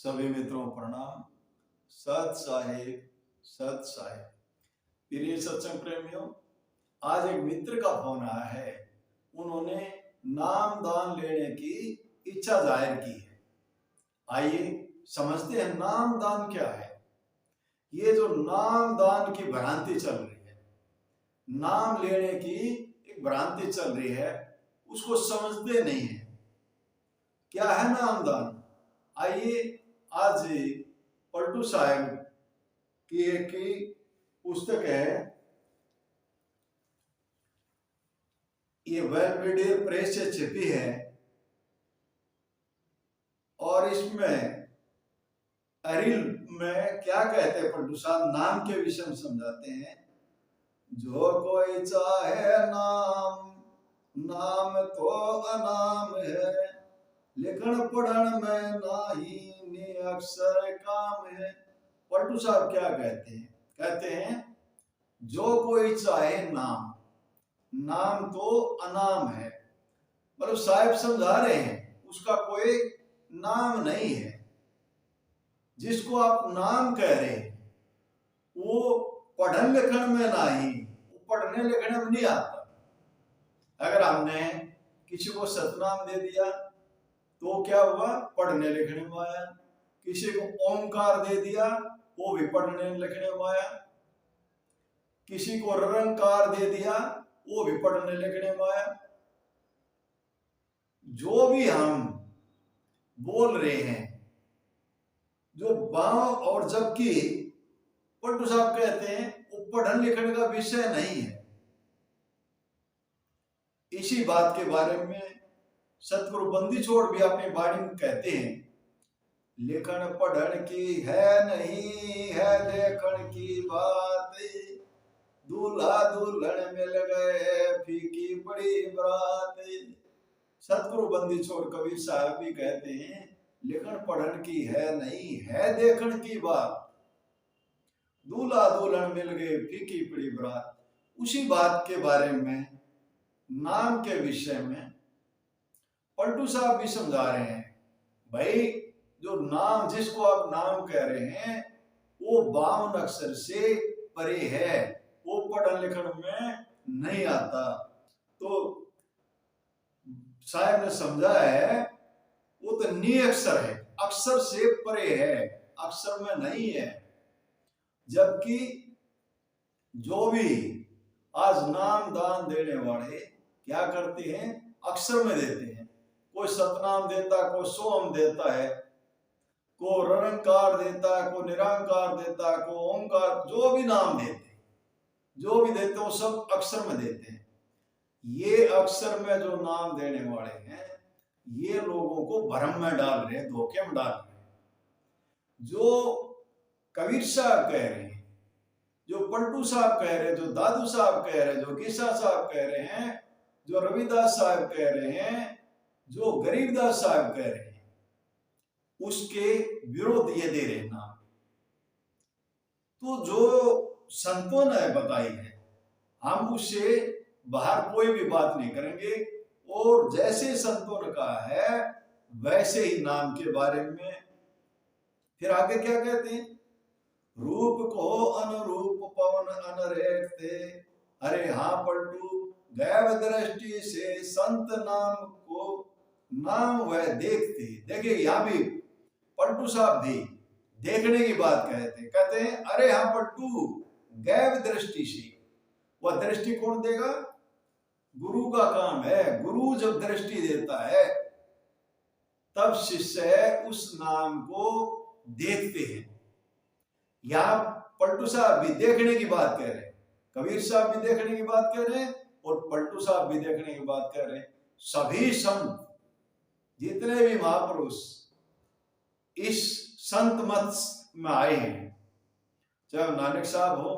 सभी मित्रों प्रणाम। सत साहिब, सत साहिब। प्रिय सत्संग प्रेमियों, आज एक मित्र का फोन आया है। उन्होंने नाम दान लेने की इच्छा जाहिर की है। आइए समझते हैं नाम दान क्या है। ये जो नाम दान की भ्रांति चल रही है, नाम लेने की एक भ्रांति चल रही है, उसको समझते नहीं है। क्या है नाम दान? आइए आज पलटू साहब की एक पुस्तक है, ये वेलवेडियर प्रेस से छपी है और इसमें अरिल में क्या कहते हैं पलटू साहब, नाम के विषय में समझाते हैं। जो कोई चाहे नाम, नाम तो अनाम है, लिखण पढ़न में नाही ने अक्षर काम है। पलटू साहब क्या कहते हैं? कहते हैं जो कोई चाहे नाम, नाम तो अनाम है। मतलब साहिब समझा रहे हैं उसका कोई नाम नहीं है। जिसको आप नाम कह रहे हैं वो पढ़न लिखण में नहीं, वो पढ़ने लिखने में नहीं आता। अगर हमने किसी को सतनाम दे दिया तो क्या हुआ? पढ़ने लिखने में आया। किसी को ओंकार दे दिया, वो भी पढ़ने लिखने में आया। किसी को रंकार दे दिया, वो भी पढ़ने लिखने में आया। जो भी हम बोल रहे हैं, जो बाव और जबकि पलटू साहब कहते हैं वो पढ़न लिखने का विषय नहीं है। इसी बात के बारे में सतगुरु बंदी छोड़ भी अपनी वाणी में कहते हैं, लिखण पढ़न की है नहीं है लेखन की बात, दूल्हा दुल्हन मिल गए फीकी पड़ी बरात। सतगुरु बंदी छोड़ कबीर साहब भी कहते हैं, लिखण पढ़न की है नहीं है देखण की बात, दूल्हा दुल्हन मिल गए फीकी पड़ी बरात। उसी बात के बारे में, नाम के विषय में पलटू साहब भी समझा रहे हैं। भाई जो नाम, जिसको आप नाम कह रहे हैं वो 52 अक्षर से परे है, वो पढ़न लिखण में नहीं आता। तो साहब ने समझा है वो तो निअक्षर है, अक्षर से परे है, अक्षर में नहीं है। जबकि जो भी आज नाम दान देने वाले क्या करते हैं? अक्षर में देते हैं। कोई सतनाम देता, कोई सोम देता है, को रंकार देता है, को निरंकार देता है, को ओंकार, जो भी नाम देते हैं, जो भी देते हैं वो सब अक्षर में देते हैं। ये अक्षर में जो नाम देने वाले हैं ये लोगों को भ्रम में डाल रहे हैं, धोखे में डाल रहे हैं। जो कबीर साहब कह रहे हैं, जो पलटू साहब कह रहे हैं, जो दादू साहब कह रहे हैं, जो किसा साहब कह रहे हैं, जो रविदास साहब कह रहे हैं, जो गरीबदास साहब कह रहे हैं, उसके विरोध ये दे रहे नाम। तो जो संतों ने बताई है हम उससे बाहर कोई भी बात नहीं करेंगे, और जैसे संतों ने कहा है वैसे ही नाम के बारे में। फिर आगे क्या कहते हैं? रूप को अनुरूप पवन अनरेखते, अरे हाँ पलटू गैव दृष्टि से संत नाम को नाम वह देखते। देखिए यहां भी पलटू साहब भी देखने की बात कहते हैं अरे हाँ पलटू गैव दृष्टि से। वह दृष्टि कौन देगा? गुरु का काम है। गुरु जब दृष्टि देता है तब शिष्य उस नाम को देखते हैं। यहां पलटू साहब भी देखने की बात कह रहे हैं, कबीर साहब भी देखने की बात कह रहे हैं, और पलटू साहब भी देखने की बात कह रहे हैं। सभी संत, जितने भी महापुरुष इस संत मत में आए हैं, चाहे नानक साहब हो,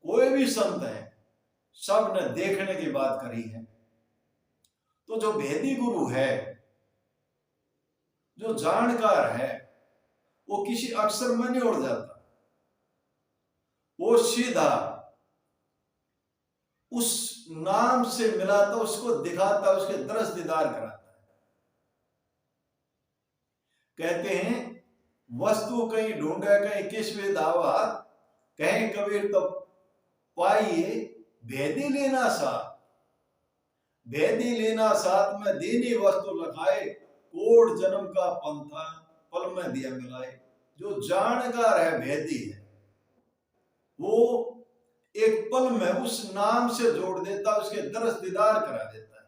कोई भी संत है, सब ने देखने की बात करी है। तो जो भेदी गुरु है, जो जानकार है, वो किसी अक्षर में नहीं उड़ जाता, वो सीधा उस नाम से मिलाता, उसको दिखाता, उसके दरस दीदार कराता है। कहते हैं वस्तु कहीं ढूंढे कहीं किस भी दावा, कहीं कबीर तो पाइए भेदी लेना साथ, भेदी लेना साथ में दीनी वस्तु लखाए, कोट जन्म का पंथा पल में दिया मिलाए। जो जानकार है, भेदी है, वो एक पल में उस नाम से जोड़ देता, उसके दरस दीदार करा देता है।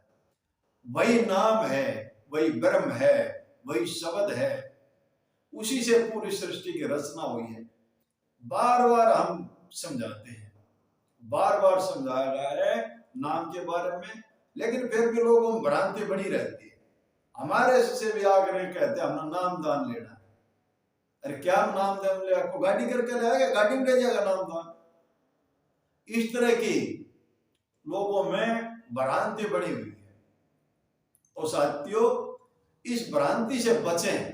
वही नाम है, वही ब्रह्म है, वही शब्द है, उसी से पूरी सृष्टि की रचना हुई है। बार बार हम समझाते हैं, बार बार समझाया गया है नाम के बारे में, लेकिन फिर भी लोगों में भ्रांति बनी रहती है। हमारे से भी आकर कहते हैं हमने नाम दान लेना है। अरे क्या नाम दान ले, आपको गाड़ी करके लाएगा, गाड़ी में ले जाएगा नाम दान। इस तरह की लोगों में भ्रांति बनी हुई है। तो साथियों, इस भ्रांति से बचें,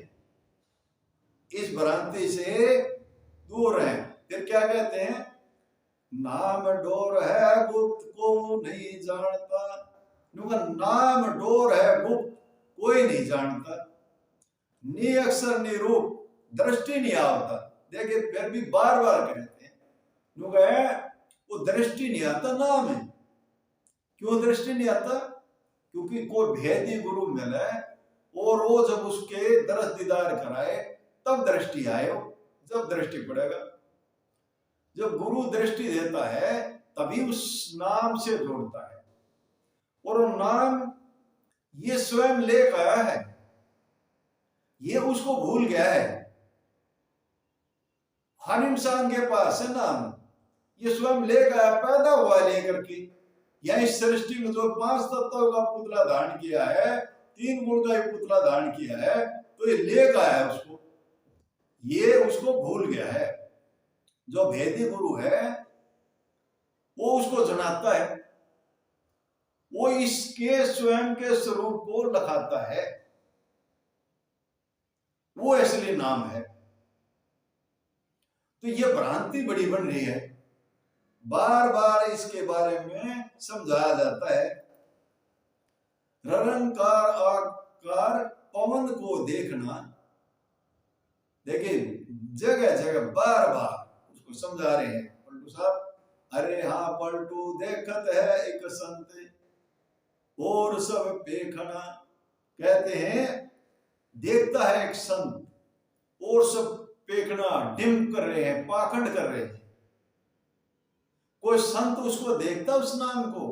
इस भ्रांति से दूर रहें। फिर क्या कहते हैं, नाम डोर है गुप्त को नहीं जानता। नाम डोर है गुप्त, कोई नहीं जानता। नी अक्षर नी रूप, दृष्टि नहीं आता। देखिए फिर भी बार बार कहते हैं, वो दृष्टि नहीं आता नाम है। क्यों दृष्टि नहीं आता? क्योंकि कोई भेदी गुरु मिले और वो जब उसके दरस दीदार कराए तब दृष्टि आए। जब दृष्टि पड़ेगा, जब गुरु दृष्टि देता है तभी उस नाम से जोड़ता है। और वो नाम ये स्वयं लेकर आया है, ये उसको भूल गया है। हर इंसान के पास है नाम, ये स्वयं लेकर आया, पैदा हुआ लेकर के। या इस सृष्टि में जो 5 तत्वों का पुतला धारण किया है, 3 गुण का पुतला धारण किया है, तो ये लेकर आया उसको, ये उसको भूल गया है। जो भेदी गुरु है वो उसको जनाता है, वो इसके स्वयं के स्वरूप को लखाता है, वो असली नाम है। तो ये भ्रांति बड़ी बन रही है, बार बार इसके बारे में समझाया जाता है। निरंकार आकार पवन को देखना, देखिए जगह जगह बार बार उसको समझा रहे हैं पलटू साहब। अरे हाँ पलटू, देखत है एक संत और सब देखना। कहते हैं देखता है एक संत और सब पेखना, डिम कर रहे हैं, पाखंड कर रहे हैं। कोई संत उसको देखता उस नाम को,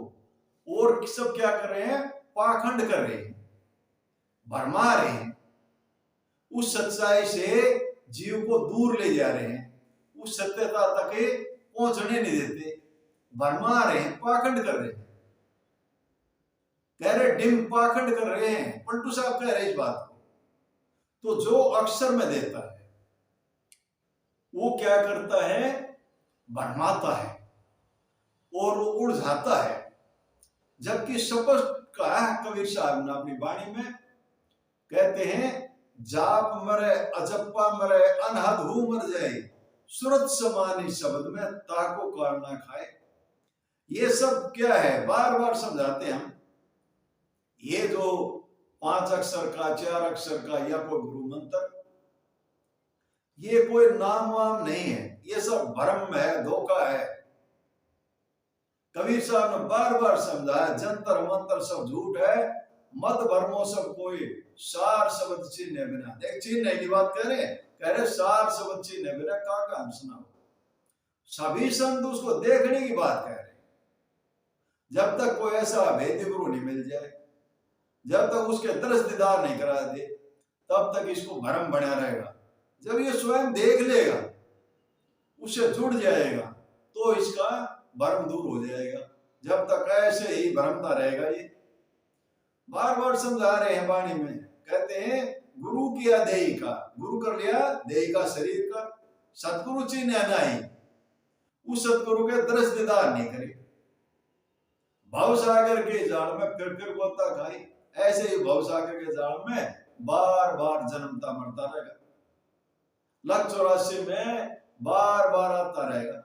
और सब क्या कर रहे हैं, पाखंड कर रहे हैं, भरमा रहे हैं, उस सच्चाई से जीव को दूर ले जा रहे हैं, उस सत्यता तक पहुंचने नहीं देते, भरमा रहे हैं, पाखंड कर रहे हैं। कह रहे डिम, पाखंड कर रहे हैं, पलटू साहब कह रहे इस बात को। तो जो अक्षर में देता है वो क्या करता है, भरमाता है और वो उड़ जाता है। जबकि स्पष्ट कहा कबीर साहब ने अपनी वाणी में, कहते हैं जाप मरे अजप्पा मरे अनहद हु मर जाए, सूरत समानी शब्द में ताको कार ना खाए। ये सब क्या है, बार बार समझाते हैं हम। ये जो 5 अक्षर का, 4 अक्षर का या कोई गुरु मंत्र, ये कोई नाम वाम नहीं है, ये सब भ्रम है, धोखा है। कबीर साहब ने बार बार समझाया, जंतर मंत्र सब झूठ है, मत भरमो सब कोई, सार शब्द चिन्ह बिना। देख चिन्ह की बात कह रहे सार शब्द चिन्ह बिना का काम सुनाओ। सभी संत उसको देखने की बात कह रहे। जब तक कोई ऐसा भेदी गुरु नहीं मिल जाए, जब तक उसके दरस दीदार नहीं करा दे, तब तक इसको भ्रम बना रहेगा। जब ये स्वयं देख लेगा, उससे जुड़ जाएगा, तो इसका भ्रम दूर हो जाएगा। जब तक ऐसे ही भ्रमता रहेगा, ये बार बार समझा रहे हैं वाणी में। कहते हैं गुरु किया देही का, गुरु कर लिया देही का, शरीर का, सतगुरु चिन्ह नहीं, उस सतगुरु के दरस दीदार नहीं करे। भव सागर के जाल में फिर गोता खाई, ऐसे ही भव सागर के जाल में बार बार जन्मता मरता रहेगा, 184 में बार बार आता रहेगा।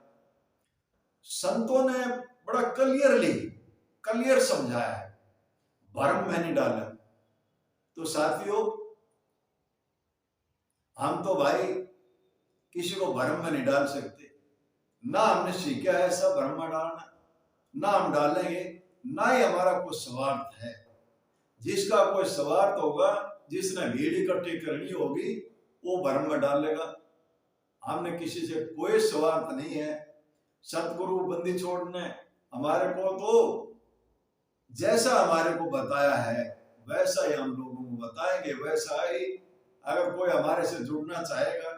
संतों ने बड़ा क्लियर समझाया है, भ्रम में नहीं डाला। तो साथियों, हम तो भाई किसी को भ्रम में नहीं डाल सकते, ना हमने सीखा है सब भ्रम में डालना, ना हम डालेंगे, ना ही हमारा कोई स्वार्थ है। जिसका कोई स्वार्थ होगा, जिसने भीड़ इकट्ठी करनी होगी, वो भ्रम में डालेगा। हमने किसी से कोई स्वार्थ नहीं है। सतगुरु बंदी छोड़ने हमारे को तो जैसा हमारे को बताया है वैसा ही हम लोगों को बताएंगे, वैसा ही अगर कोई हमारे से जुड़ना चाहेगा,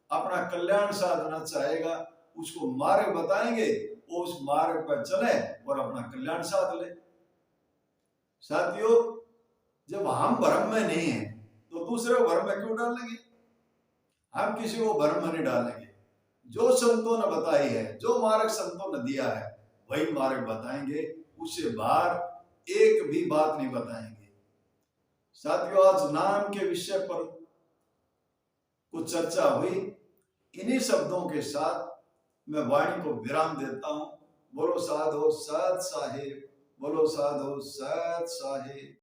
अपना कल्याण साधना चाहेगा, उसको मार्ग बताएंगे, वो उस मार्ग पर चले और अपना कल्याण साध ले। साथियों, जब हम भ्रम में नहीं है तो दूसरे को भ्रम में क्यों डालेंगे? हम किसी को भ्रम में नहीं डालेंगे। जो संतों ने बताई है, जो मार्ग संतों ने दिया है, वही मार्ग बताएंगे, उससे बाहर एक भी बात नहीं बताएंगे। साथियों, आज नाम के विषय पर कुछ चर्चा हुई। इन्हीं शब्दों के साथ मैं वाणी को विराम देता हूं। बोलो साधो सत साहिब, बोलो साधो सत साहिब।